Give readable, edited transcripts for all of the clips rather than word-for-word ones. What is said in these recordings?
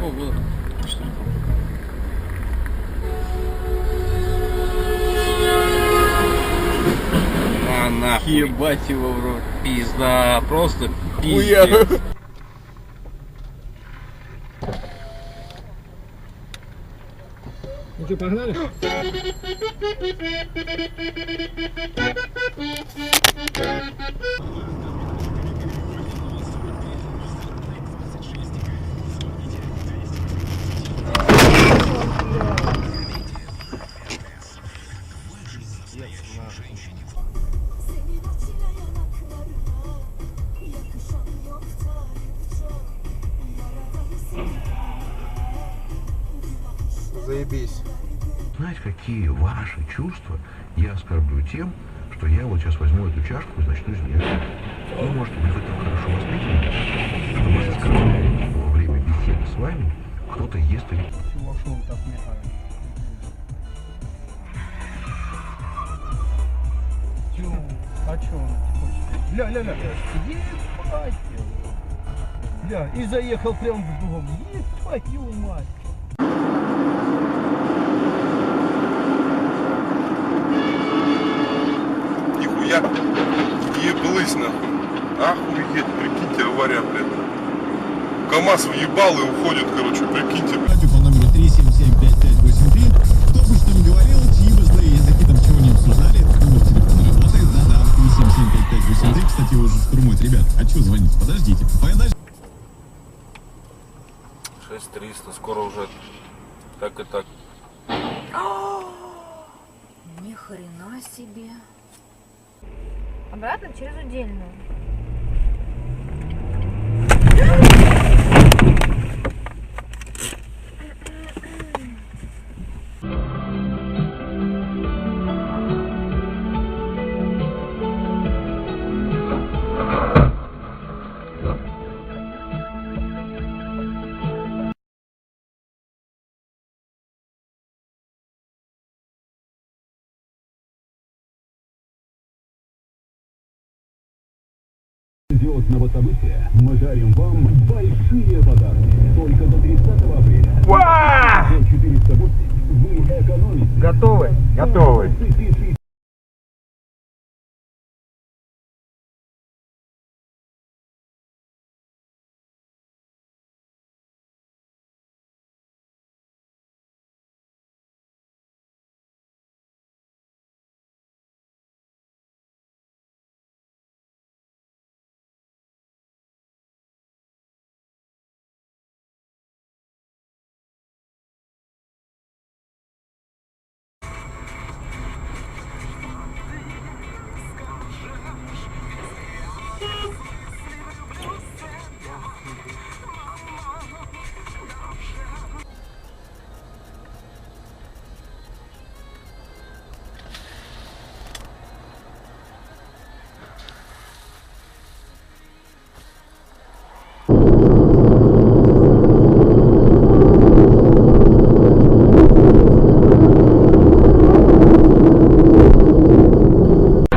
О, было. Что ли? А нахуй. Ебать его в рот. Пизда, просто пиздец. Ну что, погнали? Заебись. Знаете, какие ваши чувства я оскорблю тем, что я вот сейчас возьму эту чашку и начну изменять. Ну, может быть, вы так хорошо воспитаны, что вас оскорбляет во время беседы с вами кто-то ест или... Чего шум так мешает? Чё? А чё он хочет? Ля. Ебать его. Ля, и заехал прям в дом. Ебать его мать. Нихуя, еблысь нахуй. Охуеть, прикиньте, авария, блядь. КамАЗ въебал и уходит, короче, прикиньте. Радио по номеру 3775583. Кто бы что ни говорил, чьи бы злые языки там чего не обсуждали, номер телефона работает. Да-да, 3775583. Кстати, его уже штурмуют. Ребят, а чего звонить? Подождите. Подождите. 6300, скоро уже так и так. Ни хрена себе. Обратно через удельную. Звездного события мы дарим вам большие подарки. Только до 30 апреля. За 408 вы экономите. Готовы? Готовы.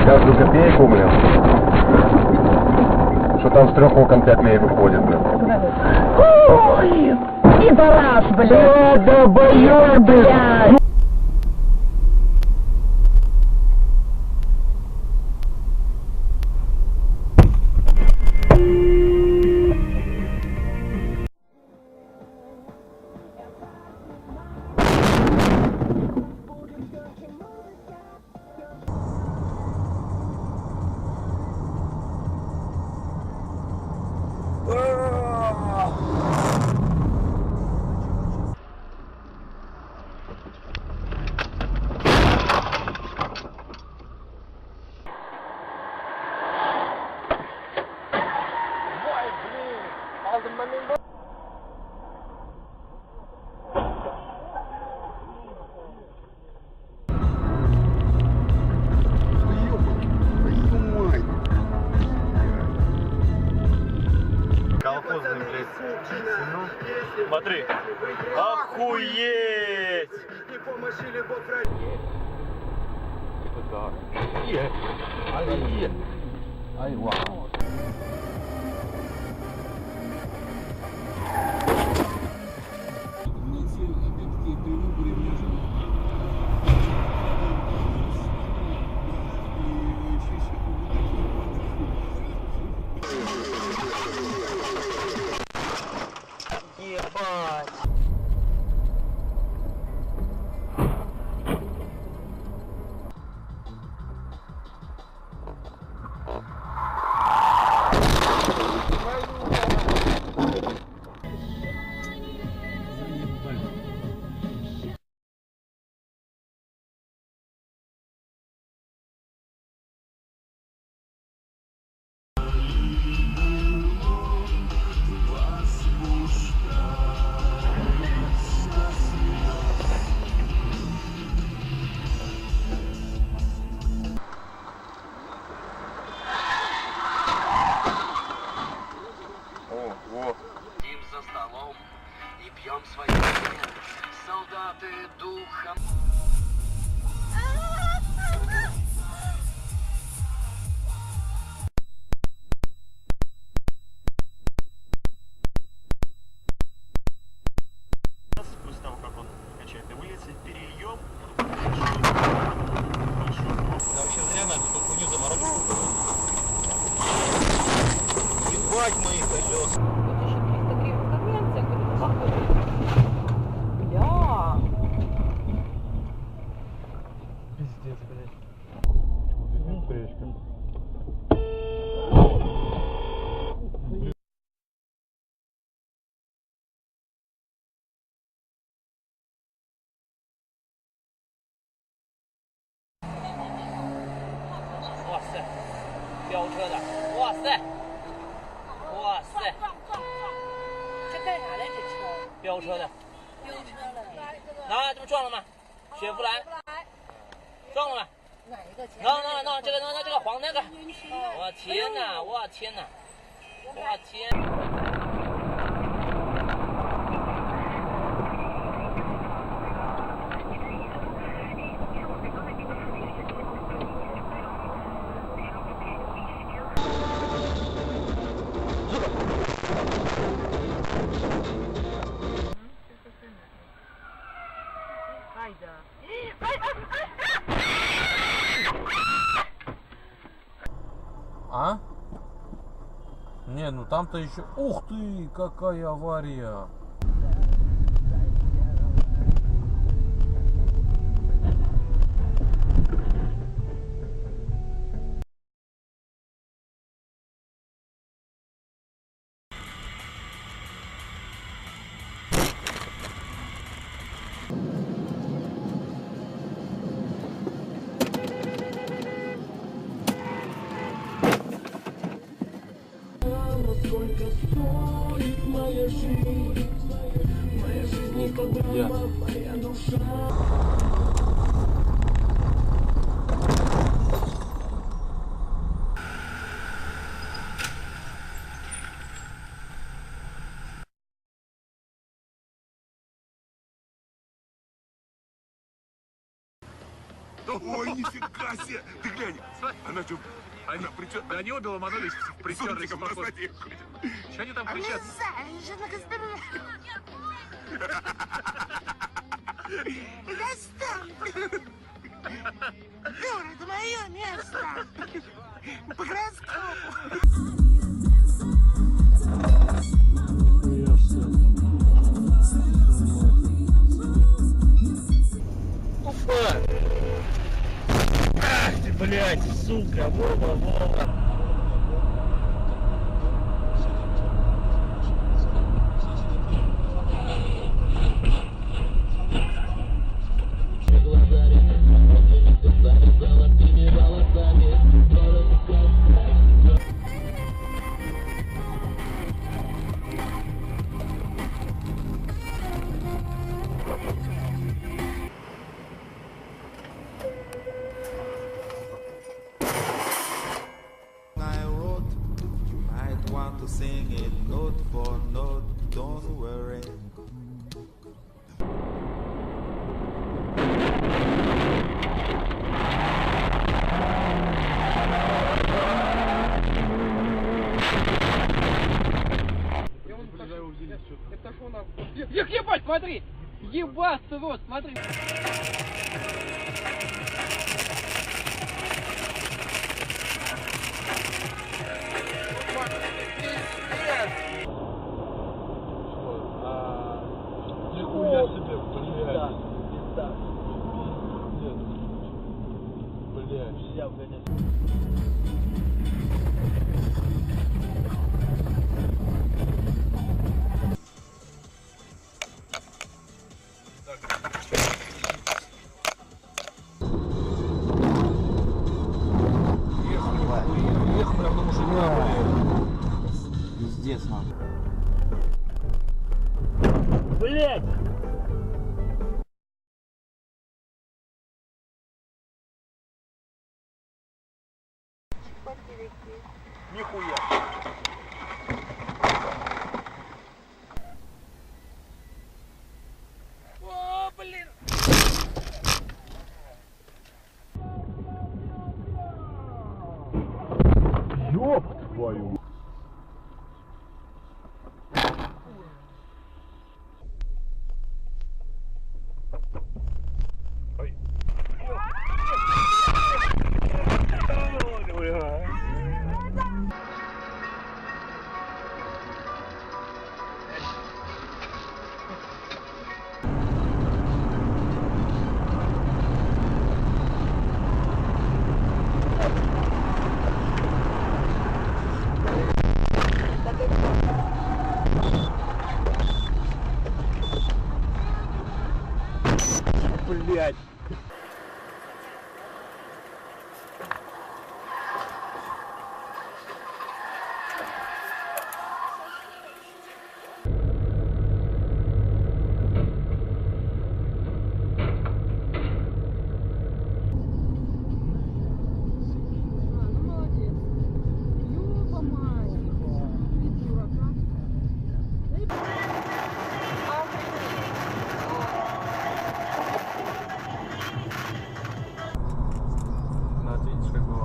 Каждую копейку, блин. Что там с 3 окон 5 мей выходит, блин. Ой, пидорас, блядь. Да боёр, блядь. Колхозный, блядь. Ну, смотри. Охуеть! Это да. Ай, вау. 塞，飙车的，哇塞，哇塞，这干啥来？这车？飙车的，飙车了？啊，这不撞了吗？雪佛兰，撞了吗？哪一个？那这个黄那个，我天哪，我天哪，我天！А? Не, ну там-то еще... Ух ты, какая авария! Ой, нифига себе! Ты глянь! Она что... Она причем... Они обе ломанулись, приперлись в поход. позади. Что они там кричат? Дура, это мое место! По гороскопу! Ах ты, блядь, сука, Вова. To sing it note for note, don't worry. Их ебать, смотри! Ебаться рот, смотри! Нихуя себе, блядь. Пиздец, нахуй. Блядь! Нихуя! О, блин! Ёб твою!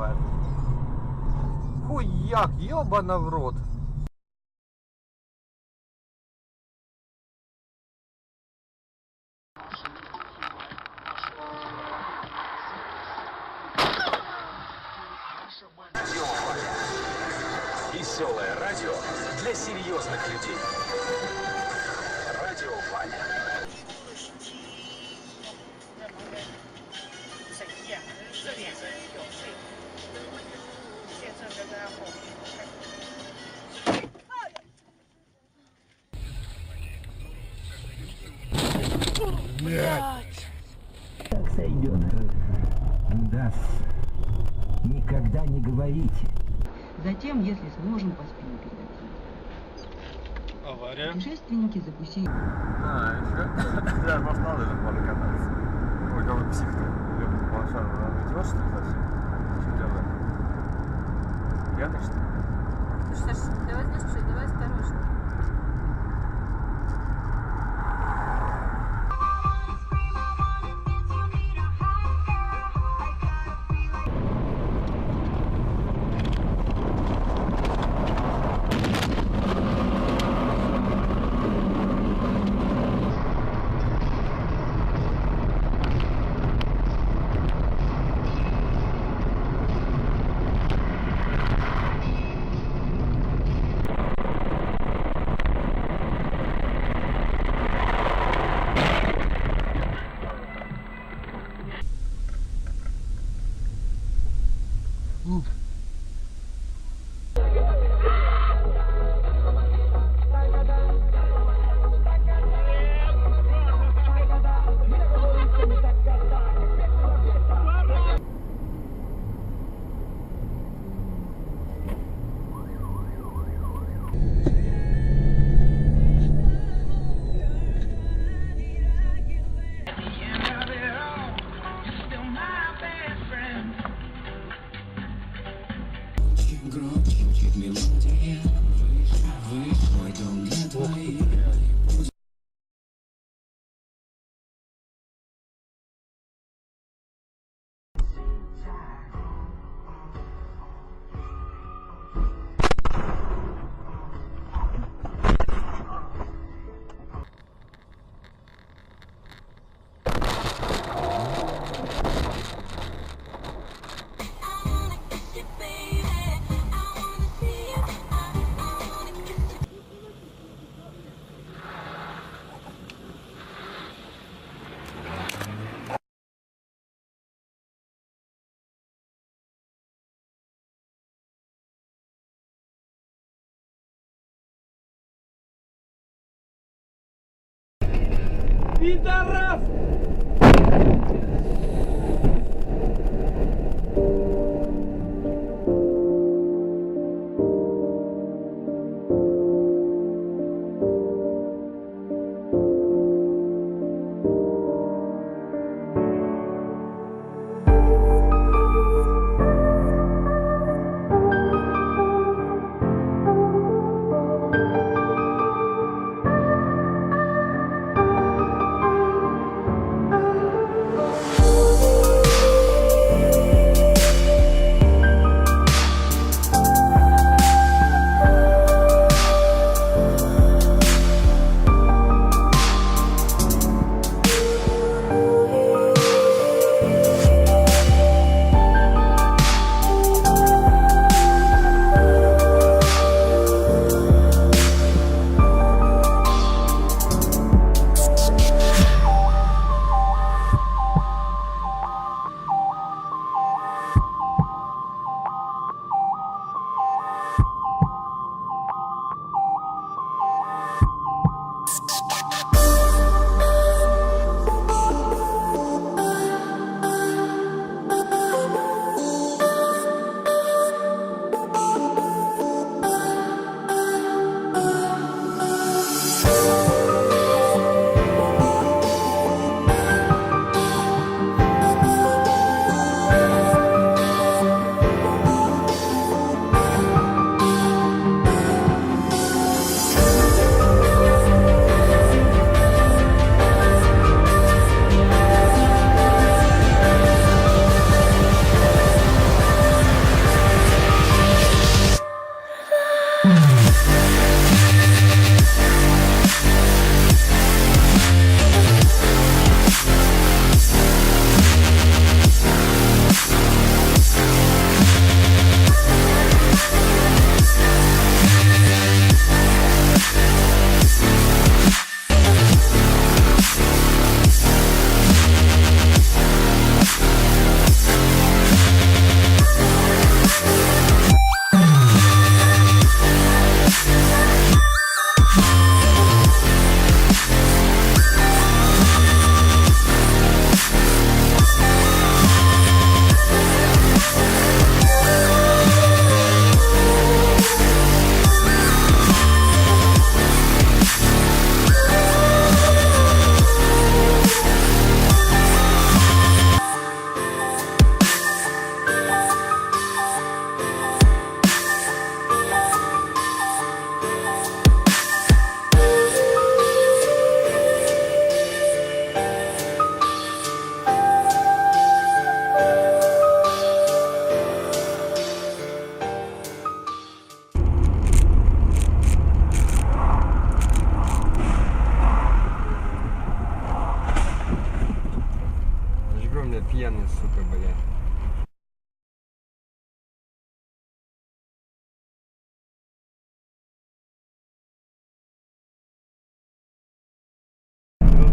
бывает. Хуяк, ёбана в рот. Веселое радио для серьезных людей. Радио Ваня. Блядь. Так сойдет. Да. Никогда не говорите. Затем, если сможем, поспим перед этим. Авария. Путешественники закусили. Еще? Я может надо же можно кататься. Ой, какой псих ты. Лошадь, идешь что ли совсем? Что делаешь? Пьяный что ли? Слушай, Саша, давай знаешь что, давай осторожно. Громче звучит мелодия. Выше, мой дом для твоих. Пидорас!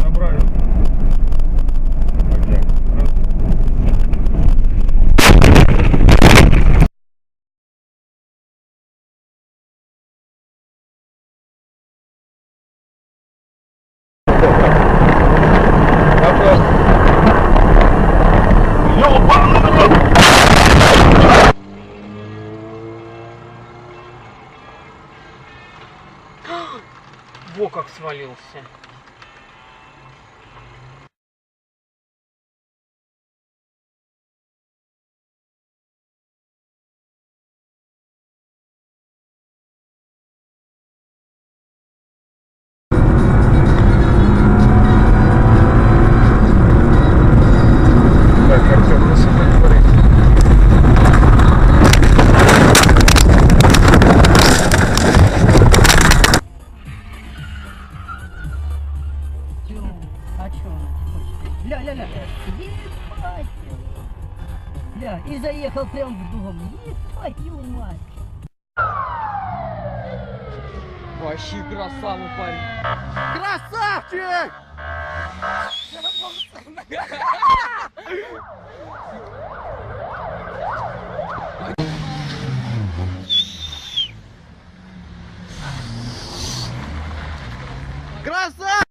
Набрали. Окей. Во как свалился. Так, Артем, ну что ты творишь? А чё она хочет? Ля-ля-ля. Ебать! Ля, и заехал прям в дом. Ебать, твою мать! Вообще красавый парень. Красавчик! Красавчик!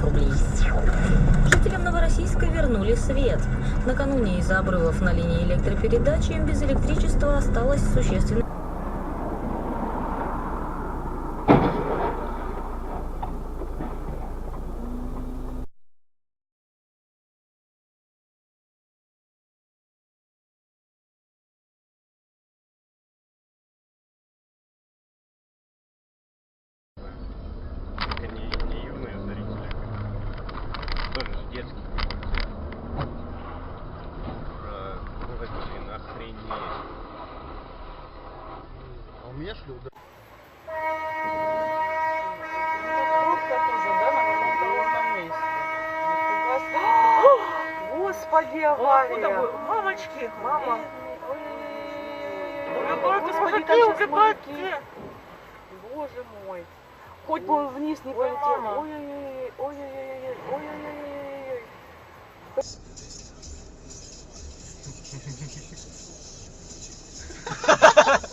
Рублей. Жителям Новороссийска вернули свет. Накануне из-за обрывов на линии электропередачи им без электричества осталось существенно. Не юные зрители, тоже же детский. Блин, охренеть. А у меня шлю, да? Господи, авария. Мамочки, мама. Господи, какие. Боже мой. Хоть бы он вниз не полетел. Ой-ой-ой, ой-ой-ой, ой-ой-ой. Ha ha ha!